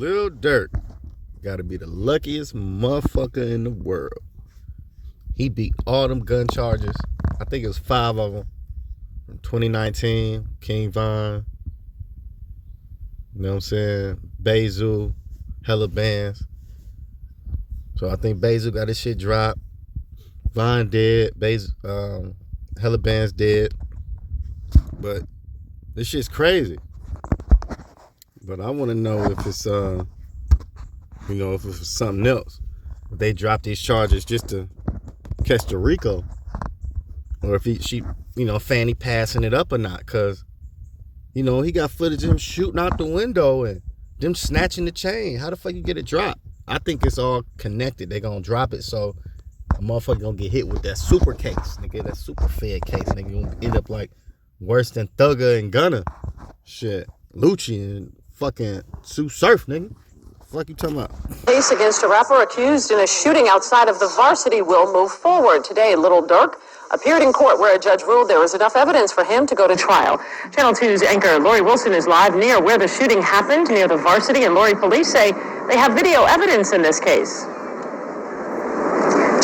Lil Durk gotta be the luckiest motherfucker in the world. He beat all them gun charges. I think it was 5 of them. From 2019, King Von. You know what I'm saying? Bezu, hella bands. So I think Bezu got his shit dropped. Von dead. Hella bands dead. But this shit's crazy. But I want to know if it's if it's something else. If they dropped these charges just to catch the Rico, or if she fanny passing it up or not. Cause he got footage of him shooting out the window and them snatching the chain. How the fuck you get it dropped? I think it's all connected. They gonna drop it so a motherfucker gonna get hit with that super case, nigga. That super fed case, nigga. Gonna end up like worse than Thugger and Gunna. Shit, Lucci and fucking Sue Surf, nigga. Fuck you talking about? Case against a rapper accused in a shooting outside of the Varsity will move forward. Today, Lil Durk appeared in court where a judge ruled there was enough evidence for him to go to trial. Channel 2's anchor Lori Wilson is live near where the shooting happened, near the Varsity, and Lori, police say they have video evidence in this case.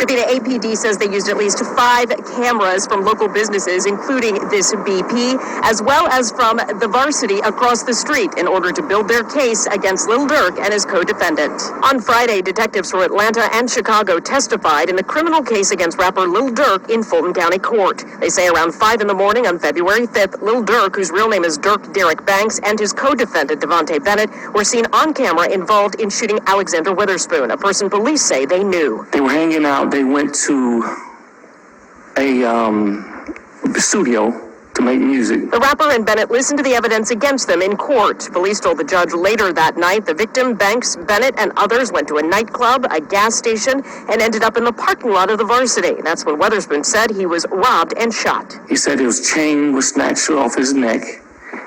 The APD says they used at least 5 cameras from local businesses, including this BP, as well as from the Varsity across the street in order to build their case against Lil Durk and his co-defendant. On Friday, detectives from Atlanta and Chicago testified in the criminal case against rapper Lil Durk in Fulton County Court. They say around 5 in the morning on February 5th, Lil Durk, whose real name is Dirk Derek Banks, and his co-defendant Devontae Bennett were seen on camera involved in shooting Alexander Witherspoon, a person police say they knew. They were hanging out. They went to a studio to make music. The rapper and Bennett listened to the evidence against them in court. Police told the judge later that night the victim, Banks, Bennett, and others went to a nightclub, a gas station, and ended up in the parking lot of the Varsity. That's when Witherspoon said he was robbed and shot. He said his chain was snatched off his neck,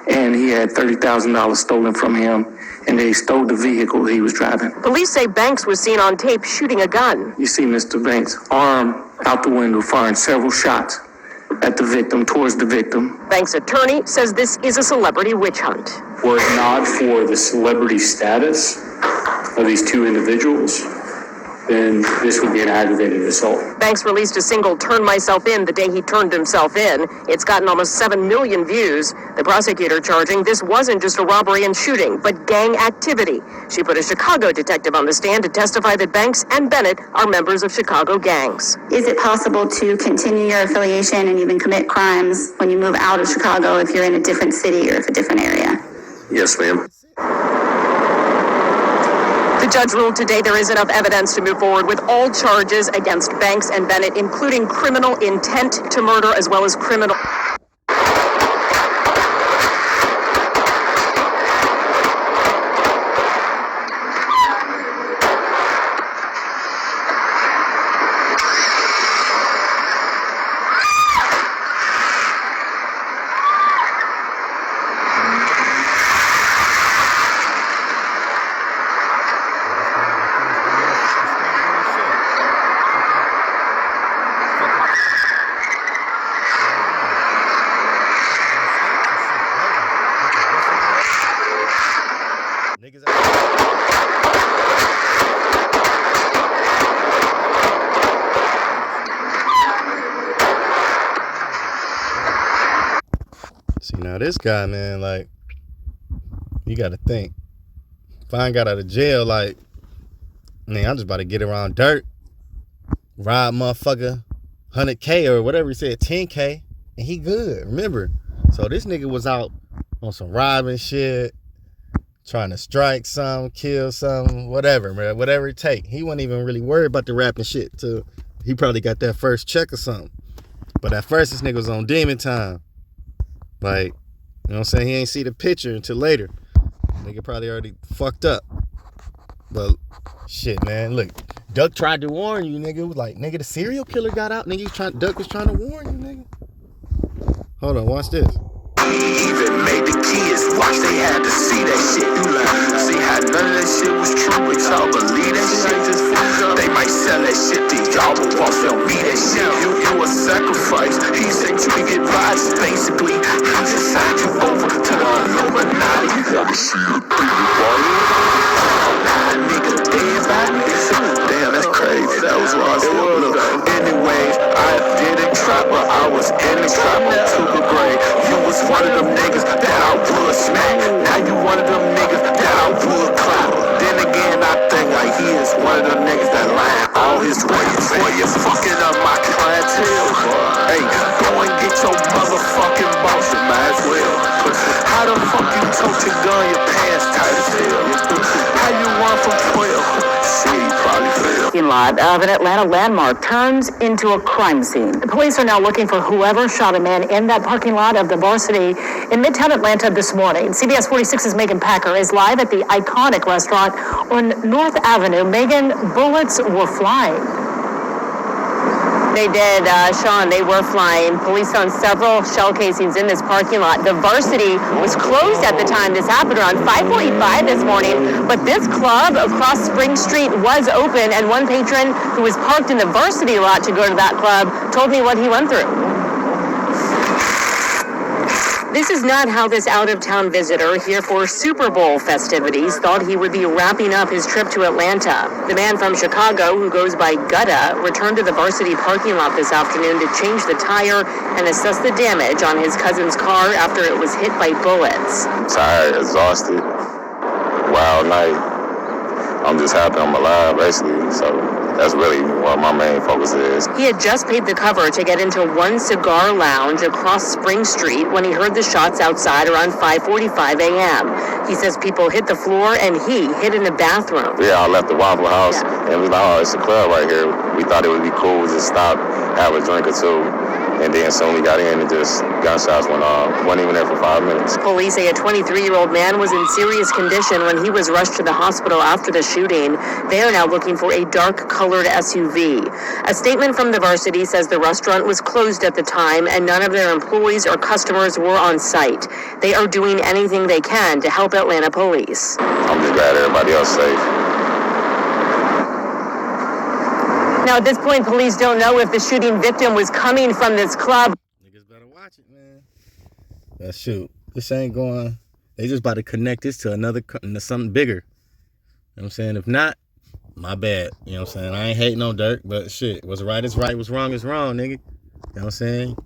and he had $30,000 stolen from him, and they stole the vehicle he was driving. Police say Banks was seen on tape shooting a gun. You see Mr. Banks' arm out the window firing several shots at the victim, towards the victim. Banks' attorney says this is a celebrity witch hunt. Were it not for the celebrity status of these 2 individuals, then this would be an aggravated assault. Banks released a single, Turn Myself In, the day he turned himself in. It's gotten almost 7 million views. The prosecutor charging this wasn't just a robbery and shooting, but gang activity. She put a Chicago detective on the stand to testify that Banks and Bennett are members of Chicago gangs. Is it possible to continue your affiliation and even commit crimes when you move out of Chicago if you're in a different city or if a different area? Yes, ma'am. The judge ruled today there is enough evidence to move forward with all charges against Banks and Bennett, including criminal intent to murder as well as criminal... See, now this guy, man, like, you gotta think. If I ain't got out of jail, like, man, I'm just about to get around dirt, ride motherfucker 100K or whatever he said, 10K, and he good, remember? So this nigga was out on some robbing shit, trying to strike some, kill some, whatever, man, whatever it take. He wasn't even really worried about the rapping shit till he probably got that first check or something. But at first, this nigga was on demon time. Like, you know what I'm saying? He ain't see the picture until later. Nigga probably already fucked up. But shit, man, look, Duck tried to warn you, nigga. It was like, nigga, the serial killer got out. Nigga, Duck was trying to warn you, nigga. Hold on, watch this. Even made the kids watch, they had to see that shit. See how none of that shit was true, but y'all believe that shit. They might sell that shit to y'all, but won't sell me that shit. You a sacrifice. He said you could get rights, basically. He just signed you over to the Illuminati. You gotta see the Tote your gun, your pants tight as hell. How you run from 12? Shit, you probably fail. Parking lot of an Atlanta landmark turns into a crime scene. The police are now looking for whoever shot a man in that parking lot of the Varsity in Midtown Atlanta this morning. CBS 46's Megan Packer is live at the iconic restaurant on North Avenue. Megan, bullets were flying. They did, Sean, they were flying. Police found several shell casings in this parking lot. The Varsity was closed at the time this happened, around 5:45 this morning, but this club across Spring Street was open, and one patron who was parked in the Varsity lot to go to that club told me what he went through. This is not how this out-of-town visitor here for Super Bowl festivities thought he would be wrapping up his trip to Atlanta. The man from Chicago, who goes by Gutta, returned to the Varsity parking lot this afternoon to change the tire and assess the damage on his cousin's car after it was hit by bullets. Tired, exhausted, wild night. I'm just happy I'm alive, basically, so that's really what my main focus is. He had just paid the cover to get into One Cigar Lounge across Spring Street when he heard the shots outside around 5:45 a.m. He says people hit the floor and he hid in the bathroom. Yeah, I left the Waffle House and it was like, oh, it's a club right here. We thought it would be cool to stop, have a drink or two. And then soon we got in and just gunshots went off. Wasn't even there for 5 minutes. Police say a 23-year-old man was in serious condition when he was rushed to the hospital after the shooting. They are now looking for a dark-colored SUV. A statement from the Varsity says the restaurant was closed at the time and none of their employees or customers were on site. They are doing anything they can to help Atlanta police. I'm just glad everybody else is safe. Now, at this point, police don't know if the shooting victim was coming from this club. Niggas better watch it, man. But shoot, this ain't going. They just about to connect this to to something bigger. You know what I'm saying? If not, my bad. You know what I'm saying? I ain't hating on Durk, but shit, what's right is right, what's wrong is wrong, nigga. You know what I'm saying?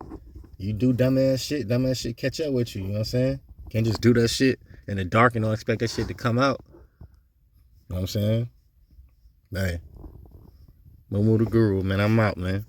You do dumbass shit catch up with you. You know what I'm saying? Can't just do that shit in the dark and don't expect that shit to come out. You know what I'm saying? Hey. Momo the Guru, man. I'm out, man.